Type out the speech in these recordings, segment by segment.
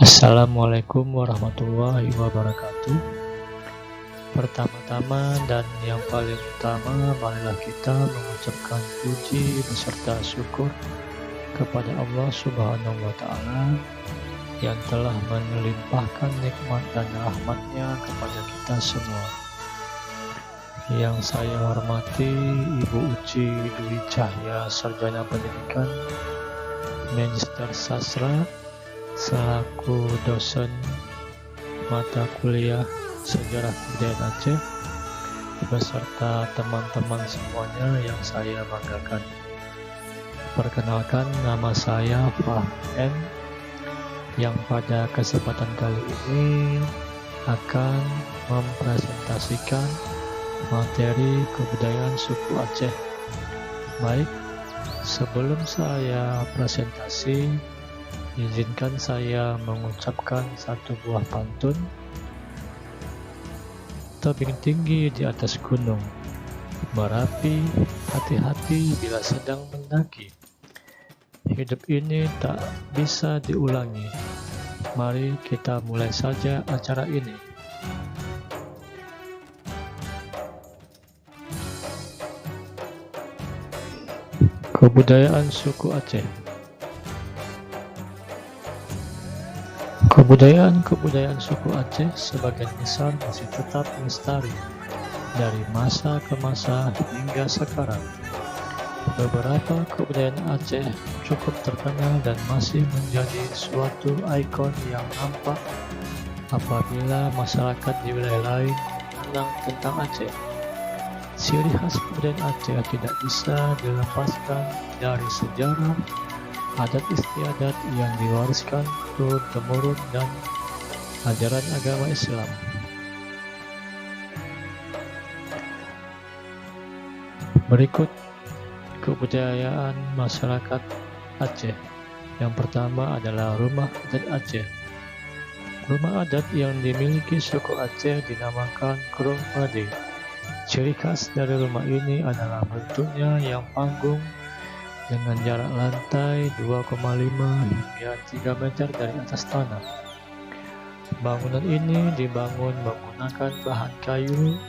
Assalamualaikum warahmatullahi wabarakatuh. Pertama-tama dan yang paling utama, marilah kita mengucapkan puji beserta syukur kepada Allah Subhanahu wa Ta'ala yang telah melimpahkan nikmat dan rahmatnya kepada kita semua. Yang saya hormati Ibu Uci Dwi Cahya, Sarjana Pendidikan Magister Sastra, selaku dosen mata kuliah Sejarah Kebudayaan Aceh, beserta teman-teman semuanya yang saya banggakan. Perkenalkan, nama saya Fahmi, yang pada kesempatan kali ini akan mempresentasikan materi kebudayaan suku Aceh. Baik, sebelum saya presentasi, izinkan saya mengucapkan satu buah pantun. Tebing tinggi di atas gunung Merapi, hati-hati bila sedang mendaki. Hidup ini tak bisa diulangi. Mari kita mulai saja acara ini. Kebudayaan suku Aceh. Kebudayaan suku Aceh sebagian besar masih tetap lestari dari masa ke masa hingga sekarang. Beberapa kebudayaan Aceh cukup terkenal dan masih menjadi suatu ikon yang nampak apabila masyarakat di wilayah lain mengenang tentang Aceh. Ciri khas kebudayaan Aceh tidak bisa dilepaskan dari sejarah, adat istiadat yang diwariskan turun-temurun dan ajaran agama Islam. Berikut kebudayaan masyarakat Aceh. Yang pertama adalah rumah adat Aceh. Rumah adat yang dimiliki suku Aceh dinamakan Krung Pade. Ciri khas dari rumah ini adalah bentuknya yang panggung dengan jarak lantai 2,5 hingga 3 meter dari atas tanah. Bangunan ini dibangun menggunakan bahan kayu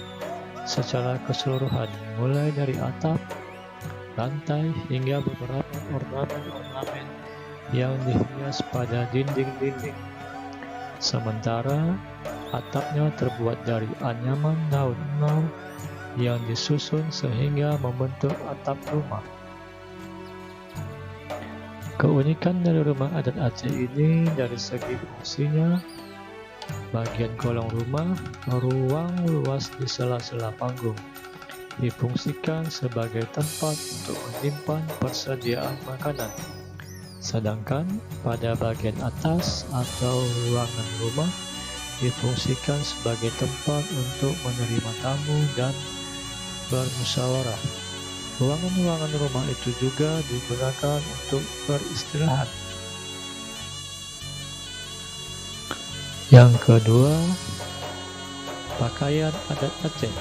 secara keseluruhan, mulai dari atap, lantai, hingga beberapa ornamen-ornamen yang dihias pada dinding-dinding. Sementara atapnya terbuat dari anyaman daun elau yang disusun sehingga membentuk atap rumah. Keunikan dari rumah adat Aceh ini dari segi fungsinya, bagian kolong rumah, ruang luas di sela-sela panggung, difungsikan sebagai tempat untuk menyimpan persediaan makanan. Sedangkan pada bagian atas atau ruangan rumah difungsikan sebagai tempat untuk menerima tamu dan bermusyawarah. Ruangan-ruangan rumah itu juga digunakan untuk beristirahat. Yang kedua, pakaian adat Aceh.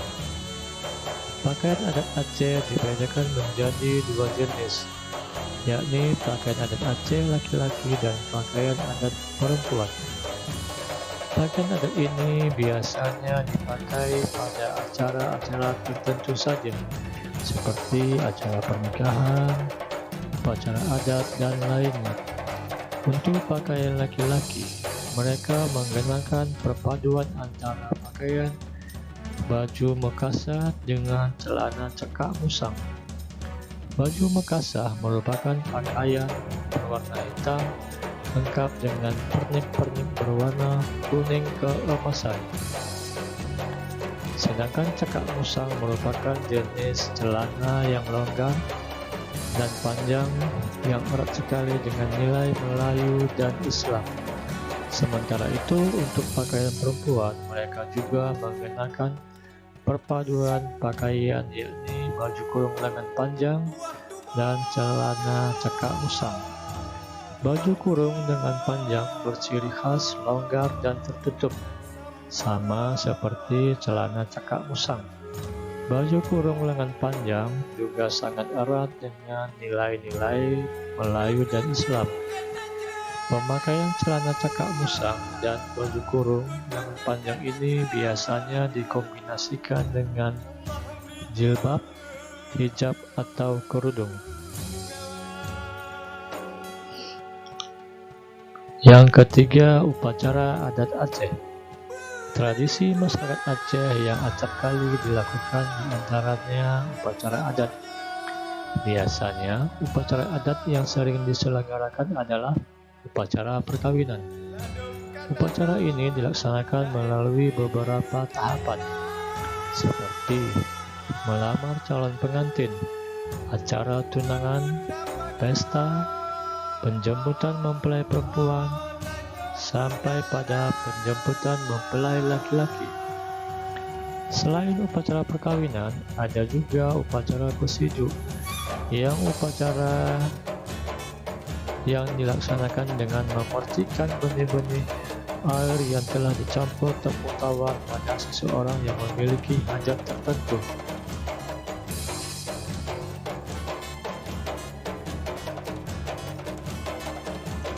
Pakaian adat Aceh dibedakan menjadi dua jenis, yakni pakaian adat Aceh laki-laki dan pakaian adat perempuan. Pakaian adat ini biasanya dipakai pada acara-acara tertentu saja, seperti acara pernikahan, upacara adat, dan lainnya. Untuk pakaian laki-laki, mereka mengenakan perpaduan antara pakaian baju mekasah dengan celana cekak musang. Baju mekasah merupakan pakaian berwarna hitam lengkap dengan pernik-pernik berwarna kuning keemasan. Sedangkan cekak musang merupakan jenis celana yang longgar dan panjang yang erat sekali dengan nilai Melayu dan Islam. Sementara itu, untuk pakaian perempuan, mereka juga mengenakan perpaduan pakaian, yakni baju kurung lengan panjang dan celana cekak musang. Baju kurung dengan panjang berciri khas longgar dan tertutup, sama seperti celana cekak musang. Baju kurung lengan panjang juga sangat erat dengan nilai-nilai Melayu dan Islam. Pemakaian celana cakak musang dan baju kurung yang panjang ini biasanya dikombinasikan dengan jilbab, hijab, atau kerudung. Yang ketiga, upacara adat Aceh. Tradisi masyarakat Aceh yang acap kali dilakukan diantaranya upacara adat. Biasanya, upacara adat yang sering diselenggarakan adalah upacara perkawinan. Upacara ini dilaksanakan melalui beberapa tahapan, seperti melamar calon pengantin, acara tunangan, pesta, penjemputan mempelai perempuan, sampai pada penjemputan mempelai laki-laki. Selain upacara perkawinan, ada juga upacara besijuk, yang upacara yang dilaksanakan dengan memercikkan benih-benih air yang telah dicampur tepung tawar pada seseorang yang memiliki hajat tertentu.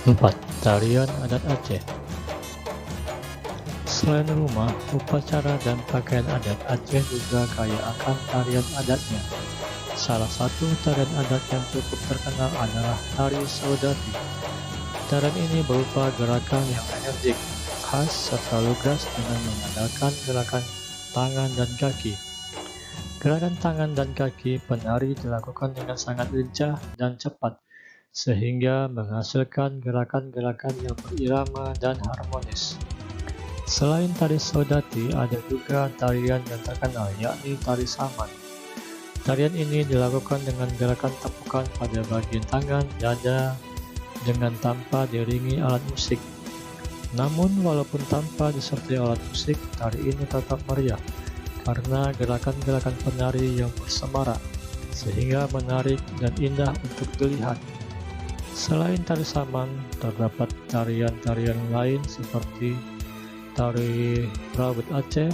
Empat, tarian adat Aceh. Selain rumah, upacara dan pakaian adat Aceh juga kaya akan tarian adatnya. Salah satu tarian adat yang cukup terkenal adalah tari Saudati. Tarian ini berupa gerakan yang energik, khas serta lugas dengan mengandalkan gerakan tangan dan kaki. Gerakan tangan dan kaki penari dilakukan dengan sangat lincah dan cepat, sehingga menghasilkan gerakan-gerakan yang berirama dan harmonis. Selain tari Saudati, ada juga tarian yang terkenal, yakni tari Saman. Tarian ini dilakukan dengan gerakan tepukan pada bagian tangan, dada, dengan tanpa diiringi alat musik. Namun, walaupun tanpa disertai alat musik, tari ini tetap meriah, karena gerakan-gerakan penari yang bersemarak, sehingga menarik dan indah untuk dilihat. Selain tari Saman, terdapat tarian-tarian lain seperti tari Rawut Aceh,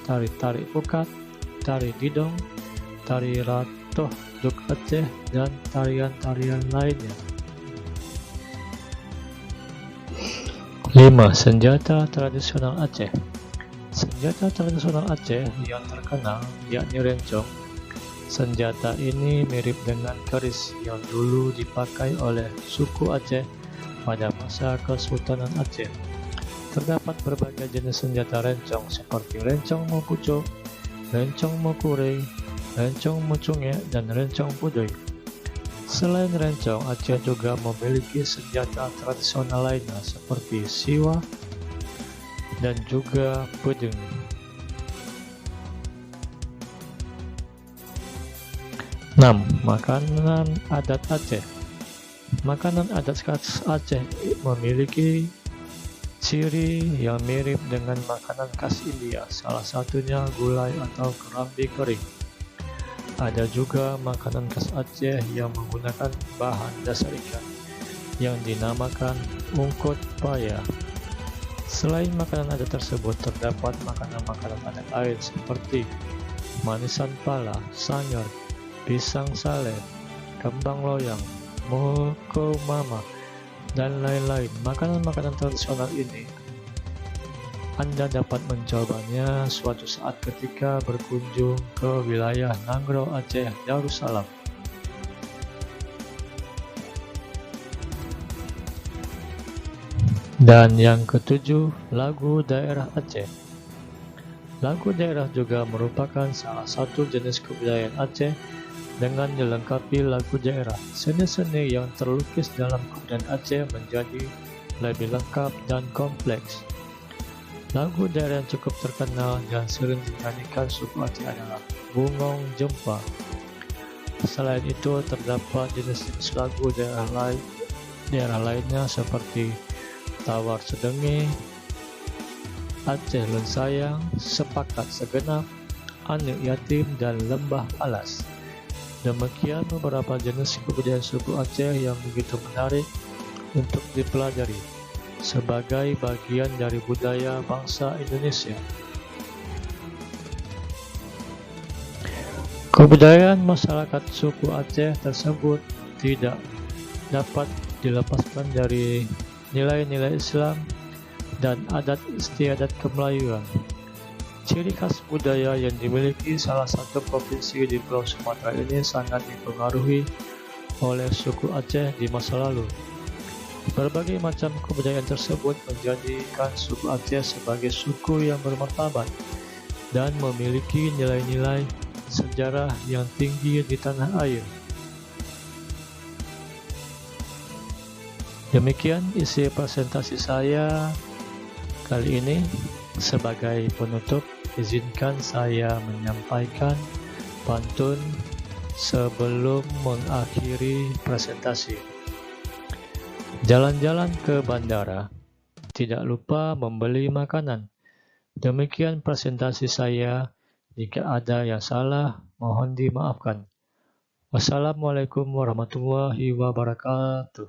tari Tarik Pukat, tari Didong, tari Ratoh Duk Aceh, dan tarian-tarian lainnya. 5. Senjata tradisional Aceh. Senjata tradisional Aceh yang terkenal yakni rencong. Senjata ini mirip dengan keris yang dulu dipakai oleh suku Aceh pada masa Kesultanan Aceh. Terdapat berbagai jenis senjata rencong seperti rencong mokuco, rencong mokurei, rencong mucunge, dan rencong pudoy. Selain rencong, Aceh juga memiliki senjata tradisional lainnya seperti siwa dan juga pedeng. 6. Makanan adat Aceh. Makanan adat khas Aceh memiliki ciri yang mirip dengan makanan khas India, salah satunya gulai atau kerambi kering. Ada juga makanan khas Aceh yang menggunakan bahan dasar ikan, yang dinamakan ungkut paya. Selain makanan adat tersebut, terdapat makanan-makanan adat lain seperti manisan pala, sanyar, pisang sale, kembang loyang, moko mama, dan lain-lain. Makanan-makanan tradisional ini Anda dapat mencobanya suatu saat ketika berkunjung ke wilayah Nanggro Aceh Darussalam. Dan yang ketujuh, lagu daerah Aceh. Lagu daerah juga merupakan salah satu jenis kebudayaan Aceh dengan dilengkapi lagu daerah. Seni-seni yang terlukis dalam kebudayaan Aceh menjadi lebih lengkap dan kompleks. Lagu daerah yang cukup terkenal dan sering dinyanyikan suku Aceh adalah Bungong Jempa. Selain itu, terdapat jenis-jenis lagu daerah lainnya seperti Tawar Sedengi, Aceh Lensayang, Sepakat Segenap, Anak Yatim, dan Lembah Alas. Demikian beberapa jenis kebudayaan suku Aceh yang begitu menarik untuk dipelajari sebagai bagian dari budaya bangsa Indonesia. Kebudayaan masyarakat suku Aceh tersebut tidak dapat dilepaskan dari nilai-nilai Islam, dan adat istiadat kemelayuan. Ciri khas budaya yang dimiliki salah satu provinsi di Pulau Sumatera ini sangat dipengaruhi oleh suku Aceh di masa lalu. Berbagai macam kebudayaan tersebut menjadikan suku Aceh sebagai suku yang bermartabat dan memiliki nilai-nilai sejarah yang tinggi di tanah air. Demikian isi presentasi saya kali ini. Sebagai penutup, izinkan saya menyampaikan pantun sebelum mengakhiri presentasi. Jalan-jalan ke bandara, tidak lupa membeli makanan. Demikian presentasi saya. Jika ada yang salah, mohon dimaafkan. Wassalamualaikum warahmatullahi wabarakatuh.